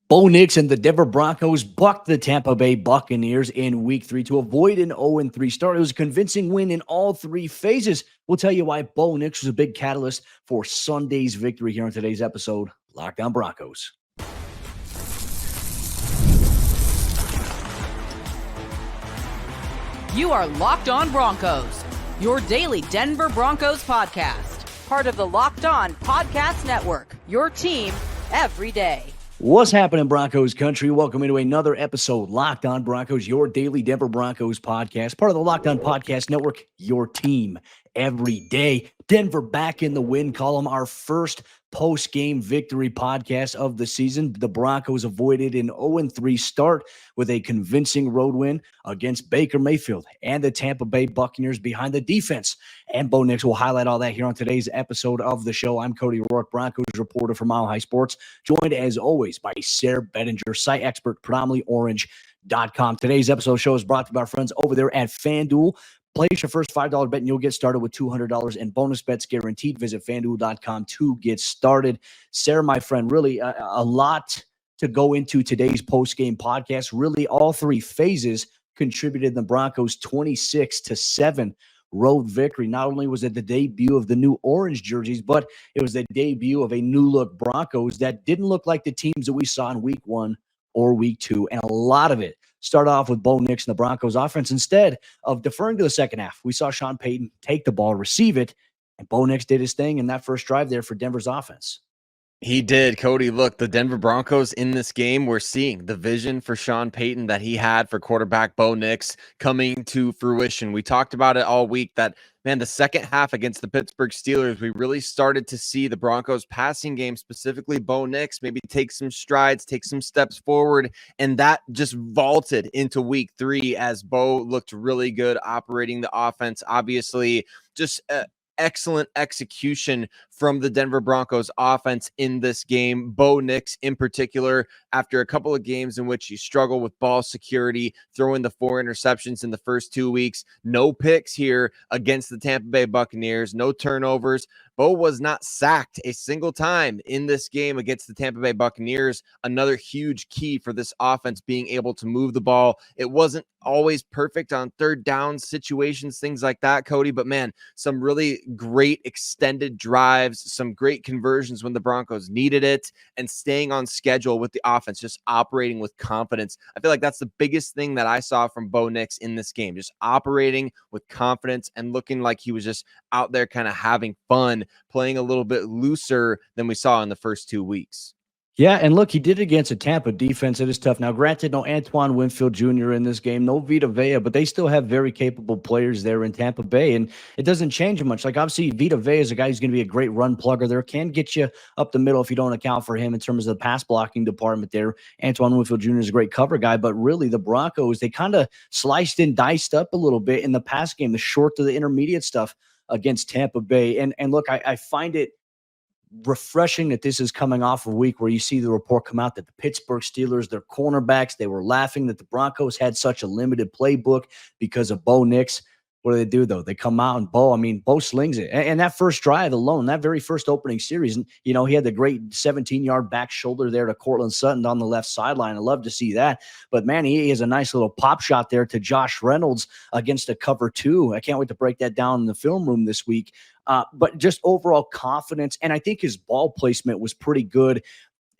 Bo Nix and the Denver Broncos bucked the Tampa Bay Buccaneers in Week 3 to avoid an 0-3 start. It was a convincing win in all three phases. We'll tell you why Bo Nix was a big catalyst for Sunday's victory here on today's episode, Locked On Broncos. You are Locked On Broncos, your daily Denver Broncos podcast. Part of the Locked On Podcast Network, your team every day. What's happening, Broncos Country? Welcome into another episode, Locked On Broncos, your daily Denver Broncos podcast. Part of the Locked On Podcast Network, your team every day. Denver back in the win column, our first post-game victory podcast of the season. The Broncos avoided an 0-3 start with a convincing road win against Baker Mayfield and the Tampa Bay Buccaneers behind the defense. And Bo Nix will highlight all that here on today's episode of the show. I'm Cody Roark, Broncos reporter for Mile High Sports, joined as always by Sayre Bedinger, site expert, predominantly orange.com. Today's episode show is brought to you by our friends over there at FanDuel. Place your first $5 bet and you'll get started with $200 in bonus bets guaranteed. Visit FanDuel.com to get started. Sayre, my friend, really a lot to go into today's post-game podcast. Really, all three phases contributed the Broncos' 26-7 road victory. Not only was it the debut of the new orange jerseys, but it was the debut of a new-look Broncos that didn't look like the teams that we saw in Week 1 or Week 2, and a lot of it started off with Bo Nix and the Broncos offense. Instead of deferring to the second half, we saw Sean Payton take the ball, receive it, and Bo Nix did his thing in that first drive there for Denver's offense. He did, Cody. Look, the Denver Broncos in this game, we're seeing the vision for Sean Payton that he had for quarterback Bo Nix coming to fruition. We talked about it all week that, man, the second half against the Pittsburgh Steelers, we really started to see the Broncos passing game, specifically Bo Nix, maybe take some strides, take some steps forward, and that just vaulted into Week 3 as Bo looked really good operating the offense. Obviously, just excellent execution from the Denver Broncos offense in this game. Bo Nix in particular, after a couple of games in which he struggled with ball security, throwing the 4 interceptions in the first 2 weeks, no picks here against the Tampa Bay Buccaneers, no turnovers. Bo was not sacked a single time in this game against the Tampa Bay Buccaneers. Another huge key for this offense being able to move the ball. It wasn't always perfect on third down situations, things like that, Cody, but man, some really great extended drives, some great conversions when the Broncos needed it, and staying on schedule with the offense, just operating with confidence. I feel like that's the biggest thing that I saw from Bo Nix in this game, just operating with confidence and looking like he was just out there kind of having fun, playing a little bit looser than we saw in the first 2 weeks. Yeah, and look, he did it against a Tampa defense that is tough. Now, granted, no Antoine Winfield Jr. in this game, no Vita Vea, but they still have very capable players there in Tampa Bay, and it doesn't change much. Like, obviously, Vita Vea is a guy who's going to be a great run plugger there, can get you up the middle if you don't account for him in terms of the pass blocking department there. Antoine Winfield Jr. is a great cover guy, but really, the Broncos, they kind of sliced and diced up a little bit in the pass game, the short to the intermediate stuff against Tampa Bay. And look, I find it refreshing that this is coming off a week where you see the report come out that the Pittsburgh Steelers, their cornerbacks, they were laughing that the Broncos had such a limited playbook because of Bo Nix. What do, though? They come out and Bo slings it. And that first drive alone, that very first opening series, he had the great 17-yard back shoulder there to Cortland Sutton on the left sideline. I love to see that. But, man, he has a nice little pop shot there to Josh Reynolds against a cover 2. I can't wait to break that down in the film room this week. But just overall confidence, and I think his ball placement was pretty good.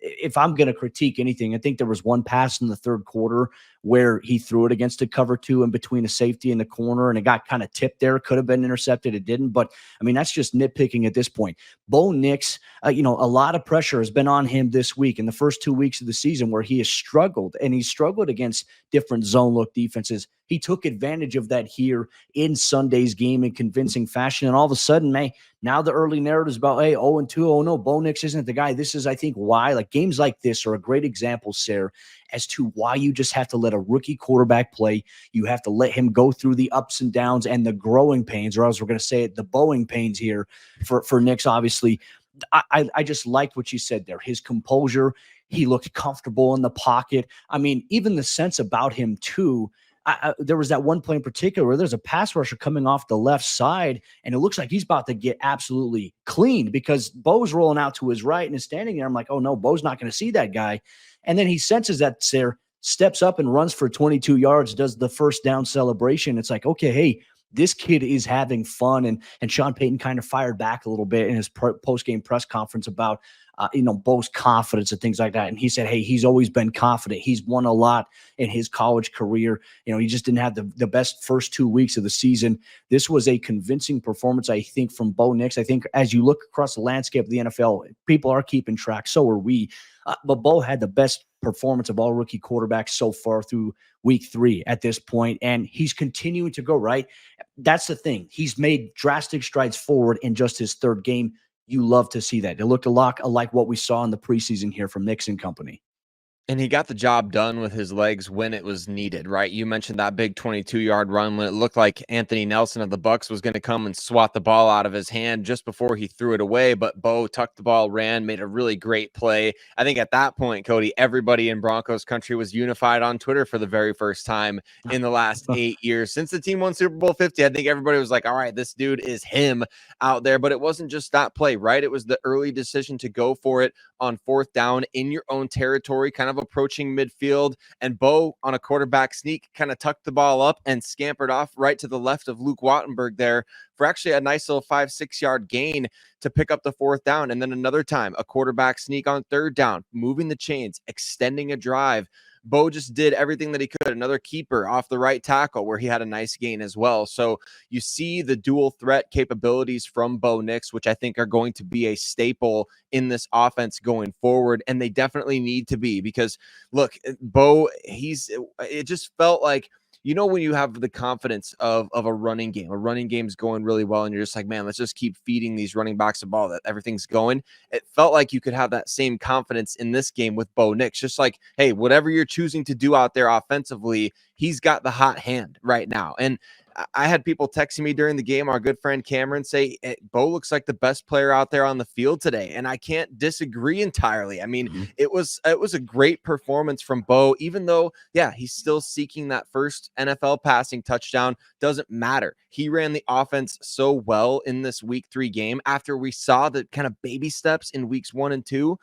If I'm going to critique anything, I think there was one pass in the third quarter where he threw it against a cover 2 in between a safety and the corner, and it got kind of tipped there. Could have been intercepted. It didn't. But, I mean, that's just nitpicking at this point. Bo Nix, a lot of pressure has been on him this week in the first 2 weeks of the season where he has struggled, and he struggled against different zone look defenses. He took advantage of that here in Sunday's game in convincing fashion. And all of a sudden, man, now the early narrative is about, hey, 0-2, oh no, Bo Nix isn't the guy. This is, I think, why, like, games like this are a great example, Sayre, as to why you just have to let a rookie quarterback play. You have to let him go through the ups and downs and the growing pains, or else we're going to say it, the Boeing pains here for Nix, obviously. I just liked what you said there. His composure, he looked comfortable in the pocket. I mean, even the sense about him, too, there was that one play in particular where there's a pass rusher coming off the left side, and it looks like he's about to get absolutely cleaned because Bo's rolling out to his right and is standing there. I'm like, oh, no, Bo's not going to see that guy. And then he senses that Sayre, steps up and runs for 22 yards, does the first down celebration. It's like, okay, hey, this kid is having fun. And Sean Payton kind of fired back a little bit in his post-game press conference about, Bo's confidence and things like that. And he said, hey, he's always been confident. He's won a lot in his college career. He just didn't have the best first 2 weeks of the season. This was a convincing performance, I think, from Bo Nix. I think as you look across the landscape of the NFL, people are keeping track. So are we. But Bo had the best performance of all rookie quarterbacks so far through week 3 at this point, and he's continuing to go, right? That's the thing. He's made drastic strides forward in just his 3rd game. You love to see that. It looked a lot like what we saw in the preseason here from Nix and company. And he got the job done with his legs when it was needed, right? You mentioned that big 22-yard run when it looked like Anthony Nelson of the Bucs was going to come and swat the ball out of his hand just before he threw it away. But Bo tucked the ball, ran, made a really great play. I think at that point, Cody, everybody in Broncos country was unified on Twitter for the very first time in the last 8 years. Since the team won Super Bowl 50, I think everybody was like, all right, this dude is him out there. But it wasn't just that play, right? It was the early decision to go for it on 4th down in your own territory, kind of approaching midfield, and Bo on a quarterback sneak kind of tucked the ball up and scampered off right to the left of Luke Wattenberg there for actually a nice little 5-6 yard gain to pick up the 4th down. And then another time, a quarterback sneak on 3rd down, moving the chains, extending a drive. Bo just did everything that he could. Another keeper off the right tackle where he had a nice gain as well. So you see the dual threat capabilities from Bo Nix, which I think are going to be a staple in this offense going forward. And they definitely need to be, because look, Bo, it just felt like, when you have the confidence of a running game's going really well, and you're just like, man, let's just keep feeding these running backs the ball, that everything's going. It felt like you could have that same confidence in this game with Bo Nix. Just like, hey, whatever you're choosing to do out there offensively, he's got the hot hand right now. And I had people texting me during the game. Our good friend Cameron say, Bo looks like the best player out there on the field today. And I can't disagree entirely. I mean, it was a great performance from Bo, even though, yeah, he's still seeking that first NFL passing touchdown. Doesn't matter. He ran the offense so well in this week 3 game after we saw the kind of baby steps in weeks 1 and 2.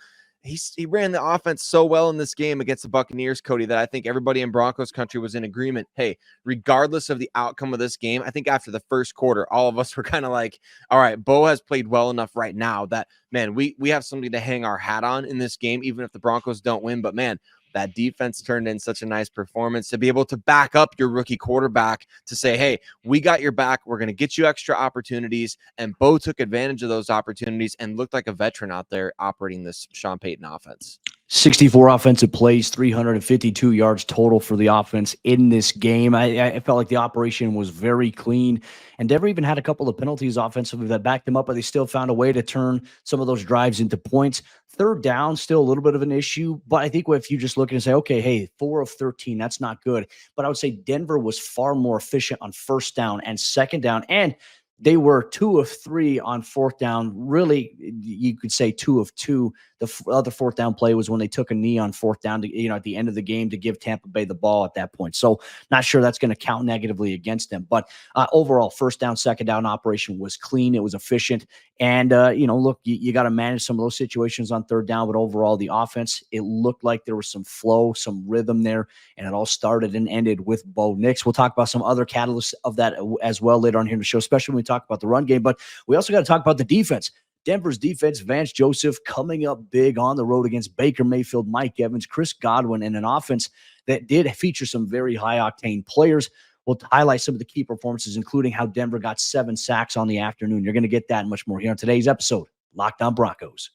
He ran the offense so well in this game against the Buccaneers, Cody, that I think everybody in Broncos country was in agreement. Hey, regardless of the outcome of this game, I think after the first quarter, all of us were kind of like, all right, Bo has played well enough right now that, man, we have something to hang our hat on in this game, even if the Broncos don't win. But, man, that defense turned in such a nice performance to be able to back up your rookie quarterback to say, hey, we got your back. We're going to get you extra opportunities. And Bo took advantage of those opportunities and looked like a veteran out there operating this Sean Payton offense. 64 offensive plays, 352 yards total for the offense in this game. I felt like the operation was very clean. And Denver even had a couple of penalties offensively that backed them up, but they still found a way to turn some of those drives into points. 3rd down, still a little bit of an issue. But I think if you just look and say, okay, hey, 4 of 13, that's not good. But I would say Denver was far more efficient on 1st down and 2nd down. And they were 2 of 3 on 4th down. Really, you could say 2 of 2. The other 4th down play was when they took a knee on 4th down to, at the end of the game to give Tampa Bay the ball at that point. So not sure that's going to count negatively against them. But overall, 1st down, 2nd down operation was clean. It was efficient. And, look, you got to manage some of those situations on 3rd down. But overall, the offense, it looked like there was some flow, some rhythm there. And it all started and ended with Bo Nix. We'll talk about some other catalysts of that as well later on here in the show, especially when we talk about the run game. But we also got to talk about the defense. Denver's defense, Vance Joseph coming up big on the road against Baker Mayfield, Mike Evans, Chris Godwin, and an offense that did feature some very high-octane players. We'll highlight some of the key performances, including how Denver got 7 sacks on the afternoon. You're going to get that and much more here on today's episode, Locked On Broncos.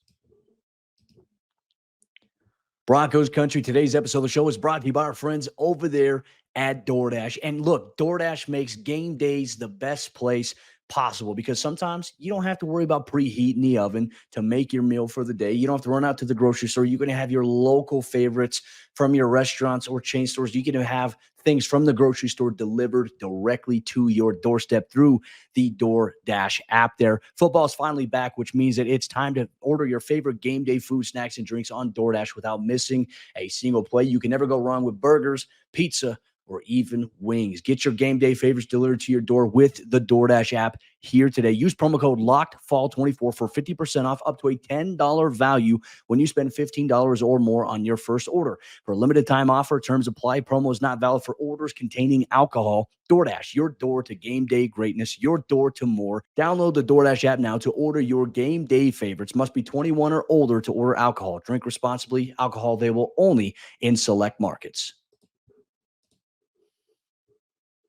Broncos Country, today's episode of the show is brought to you by our friends over there at DoorDash. And look, DoorDash makes game days the best place possible, because sometimes you don't have to worry about preheating the oven to make your meal for the day. You don't have to run out to the grocery store. You're going to have your local favorites from your restaurants or chain stores. You can have things from the grocery store delivered directly to your doorstep through the DoorDash app there. Football is finally back, which means that it's time to order your favorite game day food, snacks, and drinks on DoorDash without missing a single play. You can never go wrong with burgers, pizza, or even wings. Get your game day favorites delivered to your door with the DoorDash app here today. Use promo code LOCKEDFALL24 for 50% off up to a $10 value when you spend $15 or more on your first order. For a limited time offer, terms apply. Promo is not valid for orders containing alcohol. DoorDash, your door to game day greatness, your door to more. Download the DoorDash app now to order your game day favorites. Must be 21 or older to order alcohol. Drink responsibly. Alcohol available only in select markets.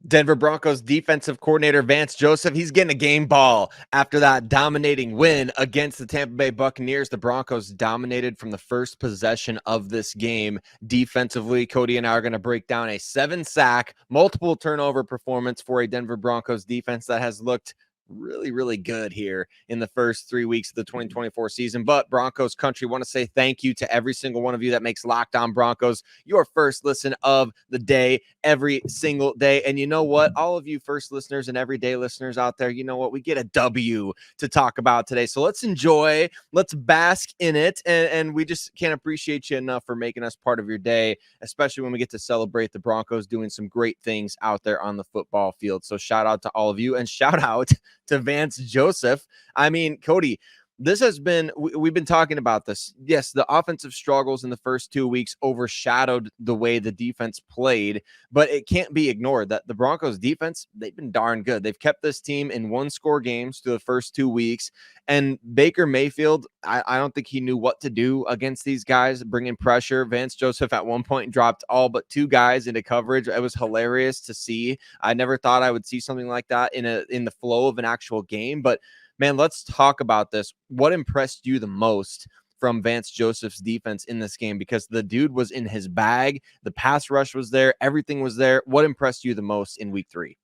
Denver Broncos defensive coordinator Vance Joseph, he's getting a game ball after that dominating win against the Tampa Bay Buccaneers. The Broncos dominated from the first possession of this game defensively. Cody and I are going to break down a 7-sack, multiple turnover performance for a Denver Broncos defense that has looked really good here in the first 3 weeks of the 2024 season. But Broncos Country, want to say thank you to every single one of you that makes Locked On Broncos your first listen of the day every single day. And you know what? All of you first listeners and everyday listeners out there, you know what? We get a W to talk about today. So let's enjoy, let's bask in it. And we just can't appreciate you enough for making us part of your day, especially when we get to celebrate the Broncos doing some great things out there on the football field. So shout out to all of you, and shout out to Vance Joseph. I mean, Cody, this has been, we've been talking about this. Yes, the offensive struggles in the first 2 weeks overshadowed the way the defense played, but it can't be ignored that the Broncos defense, they've been darn good. They've kept this team in 1-score games through the first 2 weeks. And Baker Mayfield, I don't think he knew what to do against these guys, bringing pressure. Vance Joseph at one point dropped all but 2 guys into coverage. It was hilarious to see. I never thought I would see something like that in the flow of an actual game, but man, let's talk about this. What impressed you the most from Vance Joseph's defense in this game? Because the dude was in his bag. The pass rush was there. Everything was there. What impressed you the most in week 3?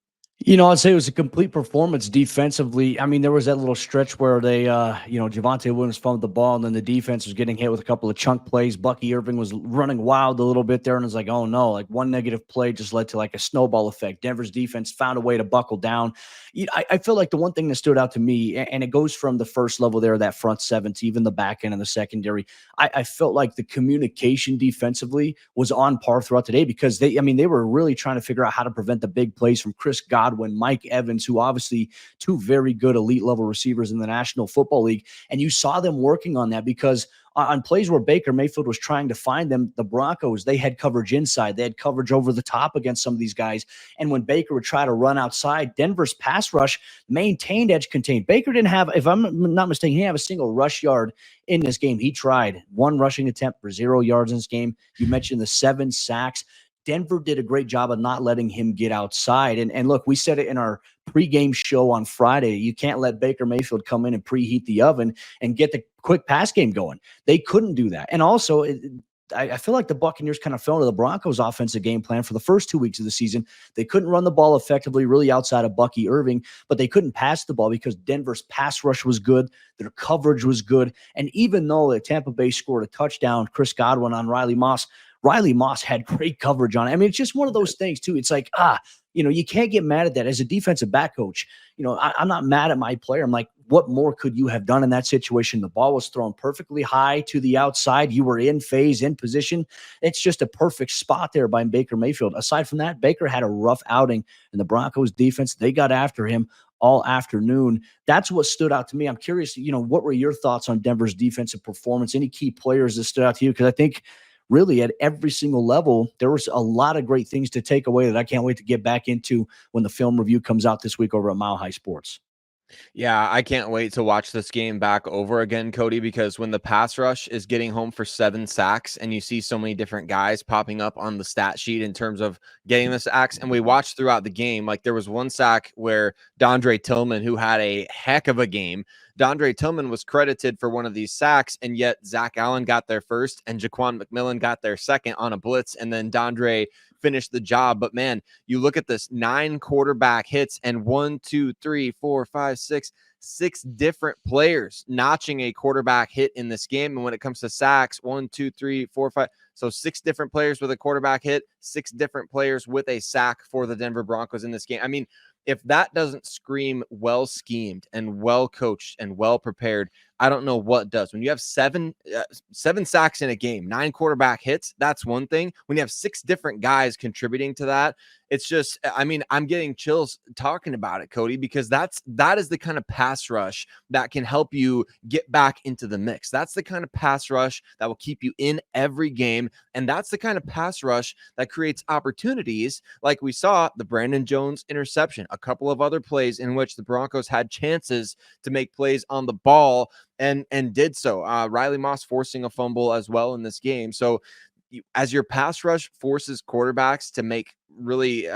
I'd say it was a complete performance defensively. I mean, there was that little stretch where they, Javonte Williams fumbled the ball, and then the defense was getting hit with a couple of chunk plays. Bucky Irving was running wild a little bit there, and it's like, oh no, like one negative play just led to like a snowball effect. Denver's defense found a way to buckle down. I feel like the one thing that stood out to me, and it goes from the first level there, that front seven, to even the back end and the secondary. I felt like the communication defensively was on par throughout the day, because they were really trying to figure out how to prevent the big plays from Chris Godwin, Mike Evans, who obviously 2 very good elite level receivers in the National Football League. And you saw them working on that, because on plays where Baker Mayfield was trying to find them, the Broncos, they had coverage inside. They had coverage over the top against some of these guys. And when Baker would try to run outside, Denver's pass rush maintained edge contained. Baker didn't have, if I'm not mistaken, he didn't have a single rush yard in this game. He tried 1 rushing attempt for 0 yards in this game. You mentioned the 7 sacks. Denver did a great job of not letting him get outside. And look, we said it in our pregame show on Friday. You can't let Baker Mayfield come in and preheat the oven and get the quick pass game going. They couldn't do that. And also, I feel like the Buccaneers kind of fell into the Broncos' offensive game plan for the first 2 weeks of the season. They couldn't run the ball effectively, really outside of Bucky Irving, but they couldn't pass the ball because Denver's pass rush was good. Their coverage was good. And even though the Tampa Bay scored a touchdown, Chris Godwin on Riley Moss had great coverage on it. I mean, it's just one of those things, too. It's like, you can't get mad at that. As a defensive back coach, I'm not mad at my player. I'm like, what more could you have done in that situation? The ball was thrown perfectly high to the outside. You were in phase, in position. It's just a perfect spot there by Baker Mayfield. Aside from that, Baker had a rough outing, and the Broncos defense, they got after him all afternoon. That's what stood out to me. I'm curious, what were your thoughts on Denver's defensive performance? Any key players that stood out to you? Because I think really at every single level, there was a lot of great things to take away that I can't wait to get back into when the film review comes out this week over at Mile High Sports. Yeah, I can't wait to watch this game back over again, Cody, because when the pass rush is getting home for 7 sacks and you see so many different guys popping up on the stat sheet in terms of getting the sacks, and we watched throughout the game, like there was one sack where Dondre Tillman, who had a heck of a game, Dondre Tillman was credited for one of these sacks, and yet Zach Allen got there first and Jaquan McMillan got there second on a blitz, and then Dondre finished the job. But man, you look at this 9 quarterback hits and 6 different players notching a quarterback hit in this game. And when it comes to sacks, 5. So 6 different players with a quarterback hit, 6 different players with a sack for the Denver Broncos in this game. I mean, if that doesn't scream well schemed and well coached and well prepared, I don't know what does. When you have seven sacks in a game, 9 quarterback hits, that's one thing. When you have 6 different guys contributing to that, it's just, I mean, I'm getting chills talking about it, Cody, because that is the kind of pass rush that can help you get back into the mix. That's the kind of pass rush that will keep you in every game. And that's the kind of pass rush that creates opportunities, like we saw the Brandon Jones interception, a couple of other plays in which the Broncos had chances to make plays on the ball and did so. Riley Moss forcing a fumble as well in this game. So as your pass rush forces quarterbacks to make really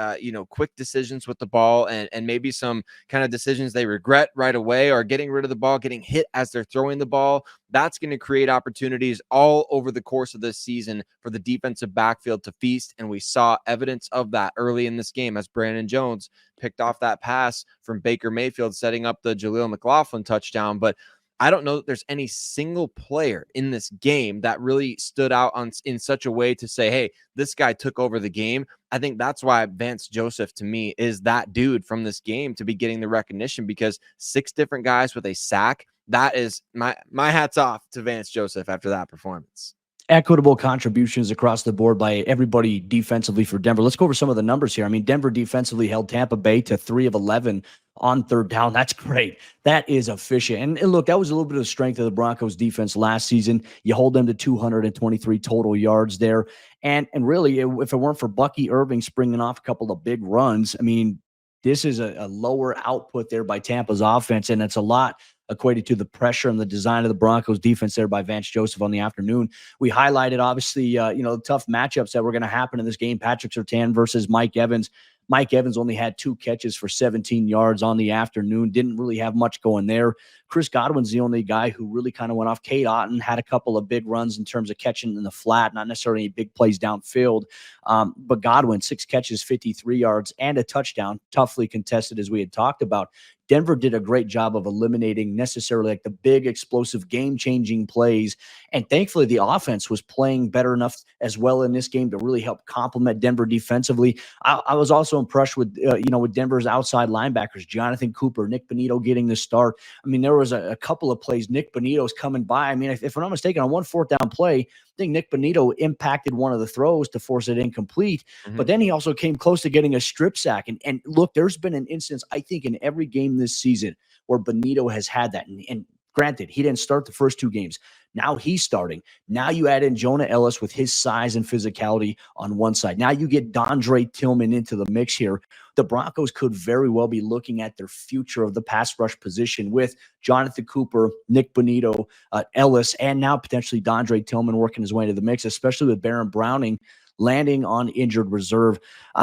quick decisions with the ball, and maybe some kind of decisions they regret right away, or getting rid of the ball, getting hit as they're throwing the ball, that's going to create opportunities all over the course of this season for the defensive backfield to feast. And we saw evidence of that early in this game as Brandon Jones picked off that pass from Baker Mayfield, setting up the Jaleel McLaughlin touchdown. But I don't know that there's any single player in this game that really stood out in such a way to say, hey, this guy took over the game. I think that's why Vance Joseph, to me, is that dude from this game to be getting the recognition, because 6 different guys with a sack, that is my hat's off to Vance Joseph after that performance. Equitable contributions across the board by everybody defensively for Denver. Let's go over some of the numbers here. I mean, Denver defensively held Tampa Bay to 3 of 11 on third down. That's great. That is efficient. And look, that was a little bit of the strength of the Broncos defense last season. You hold them to 223 total yards there. And really, if it weren't for Bucky Irving springing off a couple of big runs, I mean, this is a lower output there by Tampa's offense, and it's a lot equated to the pressure and the design of the Broncos defense there by Vance Joseph on the afternoon. We highlighted, obviously, the tough matchups that were going to happen in this game. Patrick Surtain versus Mike Evans. Mike Evans only had 2 catches for 17 yards on the afternoon. Didn't really have much going there. Chris Godwin's the only guy who really kind of went off. Cade Otton had a couple of big runs in terms of catching in the flat, not necessarily any big plays downfield. But Godwin, 6 catches, 53 yards, and a touchdown, toughly contested as we had talked about. Denver did a great job of eliminating necessarily like the big explosive game-changing plays. And thankfully, the offense was playing better enough as well in this game to really help complement Denver defensively. I was also impressed with, with Denver's outside linebackers, Jonathan Cooper, Nick Bonito getting the start. I mean, there was a couple of plays. Nick Bonito's coming by. I mean, if I'm not mistaken, on one 4th down play, I think Nick Bonito impacted one of the throws to force it incomplete. Mm-hmm. But then he also came close to getting a strip sack. And look, there's been an instance, I think, in every game this season where Bonito has had that. And granted, he didn't start the first 2 games. Now he's starting. Now you add in Jonah Ellis with his size and physicality on one side. Now you get Dondre Tillman into the mix here. The Broncos could very well be looking at their future of the pass rush position with Jonathan Cooper, Nick Bonito, Ellis, and now potentially Dondre Tillman working his way into the mix, especially with Baron Browning landing on injured reserve.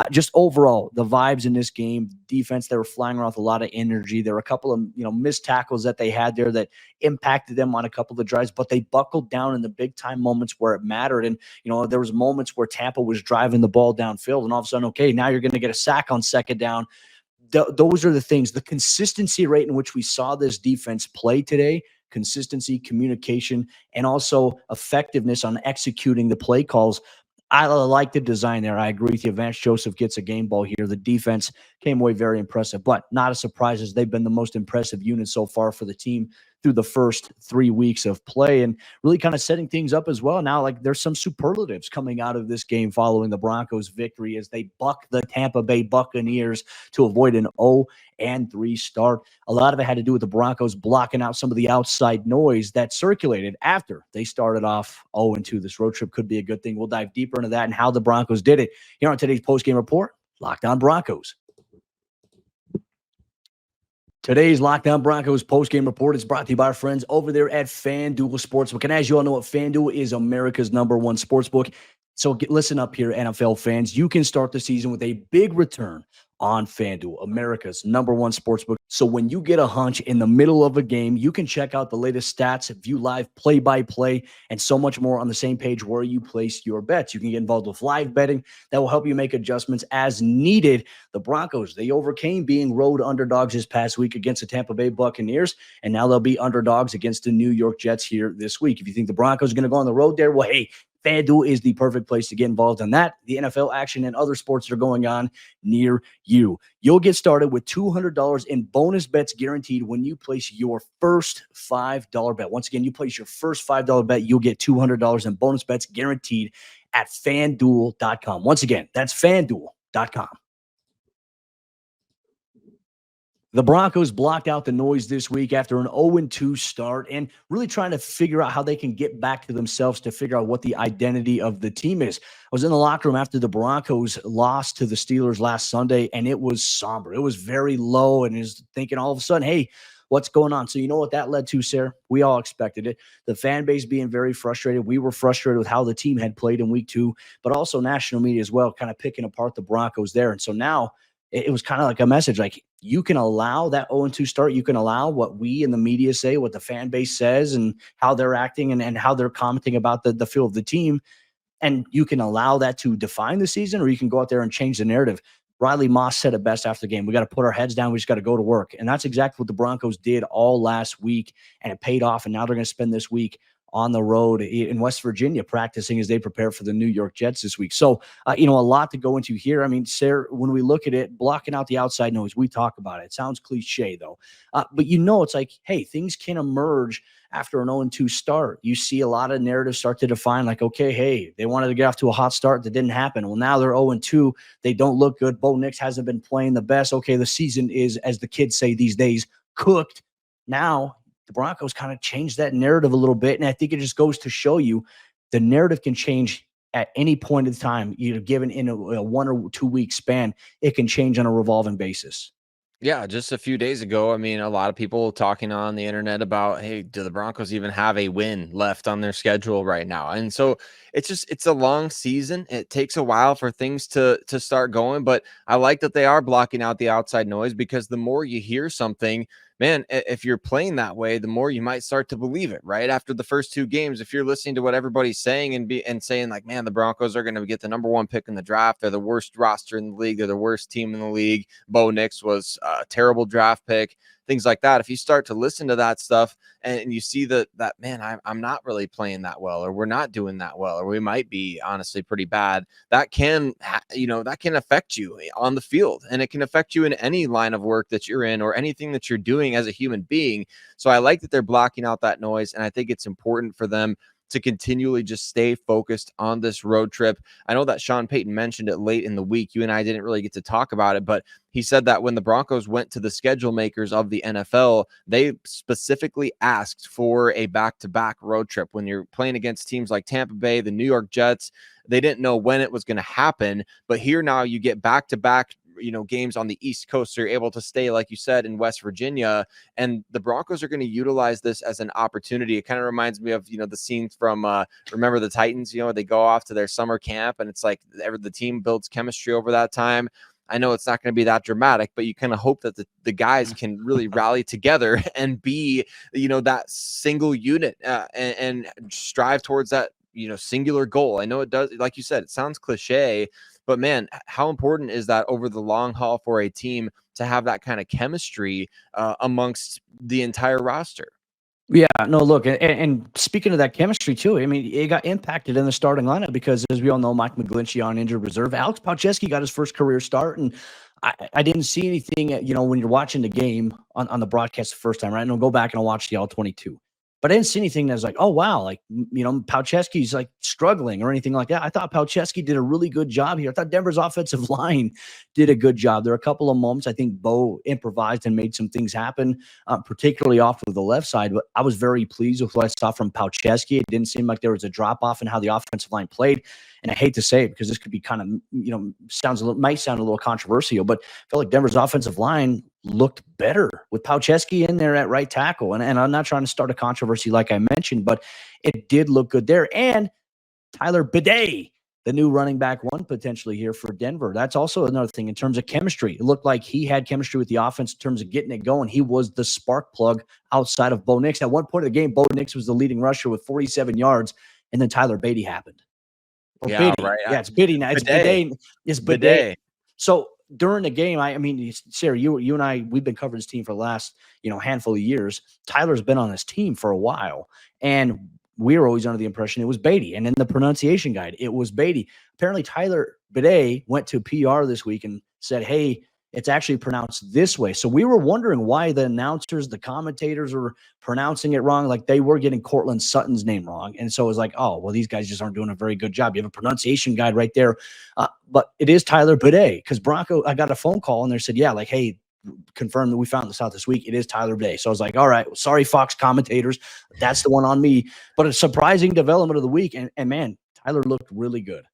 Just overall, the vibes in this game, defense, they were flying around with a lot of energy. There were a couple of missed tackles that they had there that impacted them on a couple of the drives, but they buckled down in the big time moments where it mattered. And there was moments where Tampa was driving the ball downfield, and all of a sudden, okay, now you're going to get a sack on 2nd down. Those are the things. The consistency rate in which we saw this defense play today. Consistency, communication, and also effectiveness on executing the play calls. I like the design there. I agree with you. Vance Joseph gets a game ball here. The defense came away very impressive, but not a surprise as they've been the most impressive unit so far for the team through the first 3 weeks of play, and really kind of setting things up as well. Now, like, there's some superlatives coming out of this game following the Broncos victory as they buck the Tampa Bay Buccaneers to avoid an 0-3 start. A lot of it had to do with the Broncos blocking out some of the outside noise that circulated after they started off 0-2. This road trip could be a good thing. We'll dive deeper into that and how the Broncos did it here on today's postgame report, Locked On Broncos. Today's Locked On Broncos postgame report is brought to you by our friends over there at FanDuel Sportsbook. And as you all know, FanDuel is America's #1 sportsbook. So listen up here, NFL fans. You can start the season with a big return on FanDuel, America's #1 sportsbook. So when you get a hunch in the middle of a game, you can check out the latest stats, view live play-by-play, and so much more on the same page where you place your bets. You can get involved with live betting that will help you make adjustments as needed. The Broncos, they overcame being road underdogs this past week against the Tampa Bay Buccaneers, and now they'll be underdogs against the New York Jets here this week. If you think the Broncos are going to go on the road there, well, hey, FanDuel is the perfect place to get involved in that, the NFL action, and other sports that are going on near you. You'll get started with $200 in bonus bets guaranteed when you place your first $5 bet. Once again, you place your first $5 bet, you'll get $200 in bonus bets guaranteed at FanDuel.com. Once again, that's FanDuel.com. The Broncos blocked out the noise this week after an 0-2 start and really trying to figure out how they can get back to themselves to figure out what the identity of the team is. I was in the locker room after the Broncos lost to the Steelers last Sunday, and it was somber. It was very low, and is thinking all of a sudden, hey, what's going on? So you know what that led to, Sayre? We all expected it. The fan base being very frustrated. We were frustrated with how the team had played in week 2, but also national media as well, kind of picking apart the Broncos there. And so now it was kind of like a message, like you can allow that 0-2 start. You can allow what we in the media say, what the fan base says, and how they're acting and how they're commenting about the feel of the team. And you can allow that to define the season, or you can go out there and change the narrative. Riley Moss said it best after the game. We got to put our heads down. We just got to go to work. And that's exactly what the Broncos did all last week, and it paid off. And now they're going to spend this week on the road in West Virginia practicing as they prepare for the New York Jets this week. So, a lot to go into here. I mean, Sayre, when we look at it, blocking out the outside noise, we talk about it. It sounds cliche, though. But it's like, hey, things can emerge after an 0-2 start. You see a lot of narratives start to define like, okay, hey, they wanted to get off to a hot start. That didn't happen. Well, now they're 0-2. They don't look good. Bo Nix hasn't been playing the best. Okay, the season is, as the kids say these days, cooked. Now, the Broncos kind of changed that narrative a little bit, and I think it just goes to show you the narrative can change at any point in time, given in a 1 or 2 week span. It can change on a revolving basis. Yeah, just a few days ago, I mean, a lot of people talking on the internet about, hey, do the Broncos even have a win left on their schedule right now? And so it's a long season. It takes a while for things to start going, but I like that they are blocking out the outside noise, because the more you hear something, man, if you're playing that way, the more you might start to believe it, right? After the first 2 games, if you're listening to what everybody's saying and saying like, man, the Broncos are going to get the number 1 pick in the draft. They're the worst roster in the league. They're the worst team in the league. Bo Nix was a terrible draft pick, things like that. If you start to listen to that stuff and you see that man, I'm not really playing that well, or we're not doing that well, or we might be honestly pretty bad, that can affect you on the field, and it can affect you in any line of work that you're in or anything that you're doing as a human being. So I like that they're blocking out that noise, and I think it's important for them to continually just stay focused on this road trip. I know that Sean Payton mentioned it late in the week. You and I didn't really get to talk about it, but he said that when the Broncos went to the schedule makers of the NFL, they specifically asked for a back-to-back road trip. When you're playing against teams like Tampa Bay, the New York Jets, they didn't know when it was going to happen, but here now you get back-to-back games on the East Coast. So you're able to stay, like you said, in West Virginia, and the Broncos are going to utilize this as an opportunity. It kind of reminds me of, the scenes from Remember the Titans, they go off to their summer camp, and it's like the team builds chemistry over that time. I know it's not going to be that dramatic, but you kind of hope that the guys can really rally together and be, that single unit and strive towards that, singular goal. I know it does, like you said, it sounds cliche, but man, how important is that over the long haul for a team to have that kind of chemistry amongst the entire roster? Yeah, no, look, and speaking of that chemistry too, I mean, it got impacted in the starting lineup because, as we all know, Mike McGlinchey on injured reserve. Alex Palczewski got his first career start, and I didn't see anything, when you're watching the game on the broadcast the first time, right? And I'll go back and I'll watch the All-22. But I didn't see anything that's like, oh, wow, like, Palczewski's like struggling or anything like that. I thought Palczewski did a really good job here. I thought Denver's offensive line did a good job. There are a couple of moments I think Bo improvised and made some things happen, particularly off of the left side. But I was very pleased with what I saw from Palczewski. It didn't seem like there was a drop off in how the offensive line played. And I hate to say it because this could be kind of, might sound a little controversial, but I feel like Denver's offensive line looked better with Palczewski in there at right tackle. And I'm not trying to start a controversy like I mentioned, but it did look good there. And Sayre Bedinger, the new running back one potentially here for Denver. That's also another thing in terms of chemistry. It looked like he had chemistry with the offense in terms of getting it going. He was the spark plug outside of Bo Nix. At one point of the game, Bo Nix was the leading rusher with 47 yards, and then Sayre Bedinger happened. Or yeah, Biddy. right. Yeah, it's Biddy now. It's Biddy. It's Biddy. So during the game, I mean, Sayre, you and I, we've been covering this team for the last, handful of years. Tyler's been on this team for a while. And we were always under the impression it was Beatty. And in the pronunciation guide, it was Beatty. Apparently, Tyler Bidet went to PR this week and said, hey, it's actually pronounced this way. So we were wondering why the announcers, the commentators were pronouncing it wrong. Like they were getting Cortland Sutton's name wrong. And so it was like, oh, well, these guys just aren't doing a very good job. You have a pronunciation guide right there. But it is Tyler Bidet, because I got a phone call and they said, yeah, like, hey, confirmed that we found this out this week. It is Tyler Bidet. So I was like, all right, well, sorry, Fox commentators. That's the one on me. But a surprising development of the week. And man, Tyler looked really good.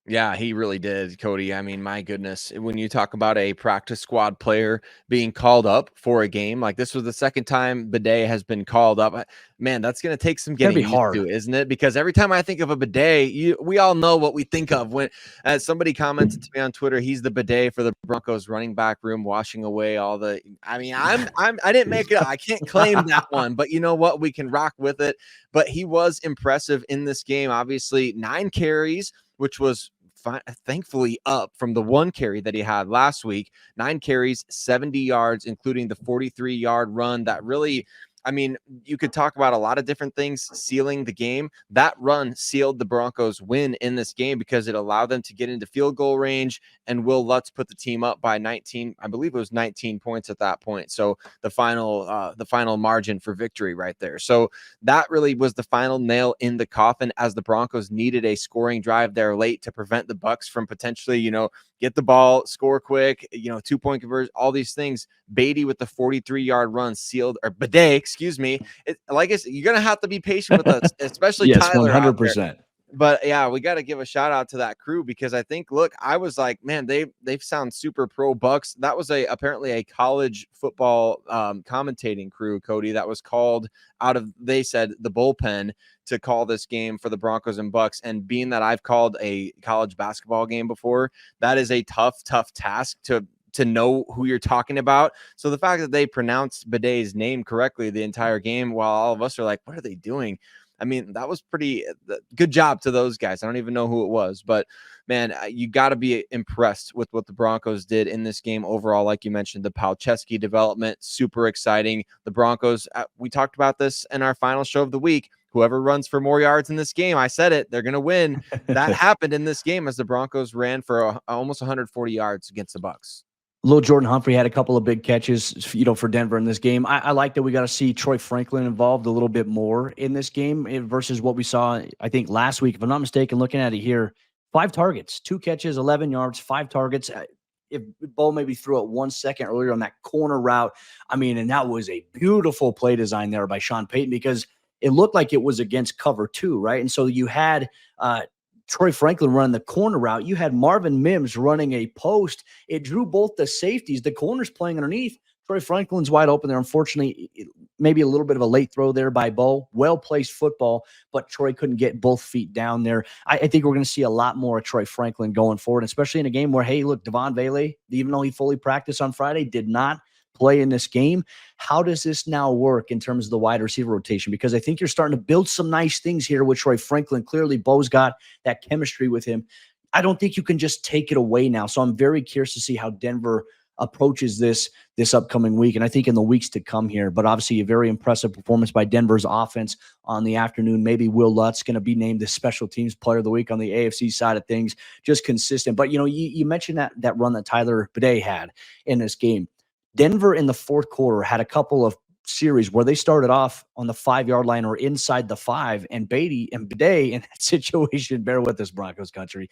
Yeah, he really did, Cody. I mean, my goodness, when you talk about a practice squad player being called up for a game, like this was the second time Bidet has been called up. Man, that's going to take some getting used to, isn't it? Because every time I think of a Bidet, we all know what we think of when, as somebody commented to me on Twitter, he's the Bidet for the Broncos running back room, washing away all the. I mean, I didn't make it. I can't claim that one, but you know what? We can rock with it. But he was impressive in this game. Obviously, 9 carries, which was thankfully up from the 1 carry that he had last week. 9 carries, 70 yards, including the 43-yard run that really, I mean, you could talk about a lot of different things sealing the game. That run sealed the Broncos' win in this game because it allowed them to get into field goal range, and Will Lutz put the team up by 19. I believe it was 19 points at that point. So the final margin for victory right there. So that really was the final nail in the coffin, as the Broncos needed a scoring drive there late to prevent the Bucs from potentially, get the ball, score quick, 2-point conversion, all these things. Beatty with the 43-yard run sealed, or Bidet, excuse me. Like I said, you're going to have to be patient with us, especially yes, Tyler. 100%. But yeah, we got to give a shout out to that crew, because I think, look, I was like, man, they sound super pro Bucks. That was apparently a college football commentating crew, Cody, that was called out of, they said, the bullpen to call this game for the Broncos and Bucks. And being that I've called a college basketball game before, that is a tough task to know who you're talking about. So the fact that they pronounced Bidet's name correctly the entire game, while all of us are like, what are they doing? I mean, that was pretty good job to those guys. I don't even know who it was, but man, you got to be impressed with what the Broncos did in this game overall. Like you mentioned, the Palczewski development, super exciting. The Broncos, we talked about this in our final show of the week. Whoever runs for more yards in this game, I said it, they're going to win. That happened in this game as the Broncos ran for almost 140 yards against the Bucs. Little Jordan Humphrey had a couple of big catches, for Denver in this game. I like that we got to see Troy Franklin involved a little bit more in this game versus what we saw, I think, last week. If I'm not mistaken, looking at it here, 5 targets, 2 catches, 11 yards, 5 targets. If Bo maybe threw it 1 second earlier on that corner route, and that was a beautiful play design there by Sean Payton, because it looked like it was against cover 2, right? And so you had Troy Franklin running the corner route. You had Marvin Mims running a post. It drew both the safeties, the corners playing underneath. Troy Franklin's wide open there. Unfortunately, maybe a little bit of a late throw there by Bo. Well-placed football, but Troy couldn't get both feet down there. I think we're going to see a lot more of Troy Franklin going forward, especially in a game where, hey, look, Devon Vele, even though he fully practiced on Friday, did not play in this game. How does this now work in terms of the wide receiver rotation? Because I think you're starting to build some nice things here with Troy Franklin. Clearly, Bo's got that chemistry with him. I don't think you can just take it away now. So I'm very curious to see how Denver approaches this upcoming week, and I think in the weeks to come here. But obviously a very impressive performance by Denver's offense on the afternoon. Maybe Will Lutz going to be named the special teams player of the week on the AFC side of things. Just consistent. But you mentioned that run that Tyler Bidet had in this game. Denver in the fourth quarter had a couple of series where they started off on the 5-yard line or inside the 5, and Beatty and Bidet in that situation, bear with us, Broncos country.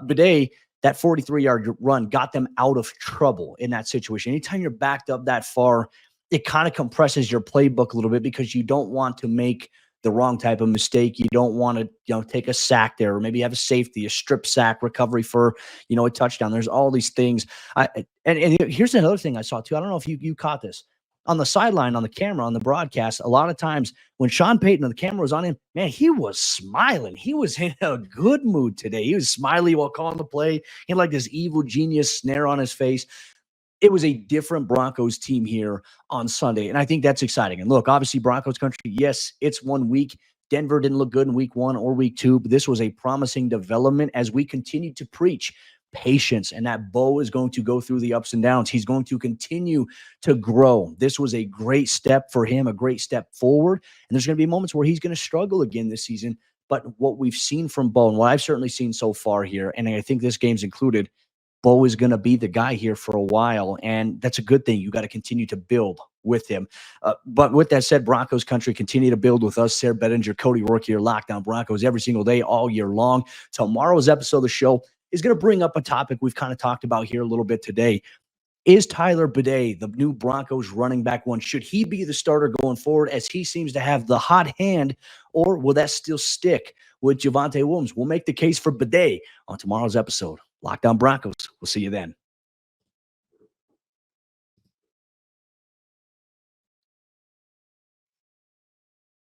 Bidet, that 43-yard run got them out of trouble in that situation. Anytime you're backed up that far, it kind of compresses your playbook a little bit, because you don't want to make the wrong type of mistake. You don't want to, take a sack there, or maybe have a safety, a strip sack recovery for, a touchdown. There's all these things. And here's another thing I saw too. I don't know if you caught this on the sideline, on the camera, on the broadcast. A lot of times when Sean Payton and the camera was on him, man, he was smiling. He was in a good mood today. He was smiley while calling the play. He had like this evil genius snare on his face. It was a different Broncos team here on Sunday, and I think that's exciting. And look, obviously Broncos country, yes, it's 1 week. Denver didn't look good in week 1 or week 2, but this was a promising development as we continue to preach. patience, and that Bo is going to go through the ups and downs. He's going to continue to grow. This was a great step for him, a great step forward. And there's going to be moments where he's going to struggle again this season. But what we've seen from Bo, and what I've certainly seen so far here, and I think this game's included, Bo is going to be the guy here for a while, and that's a good thing. You got to continue to build with him. But with that said, Broncos Country, continue to build with us. Sayre Bedinger, Cody Roark here, Lockdown Broncos every single day, all year long. Tomorrow's episode of the show is going to bring up a topic we've kind of talked about here a little bit today. Is Tyler Badie, the new Broncos running back one, should he be the starter going forward as he seems to have the hot hand, or will that still stick with Javonte Williams? We'll make the case for Badie on tomorrow's episode. Lockdown Broncos. We'll see you then.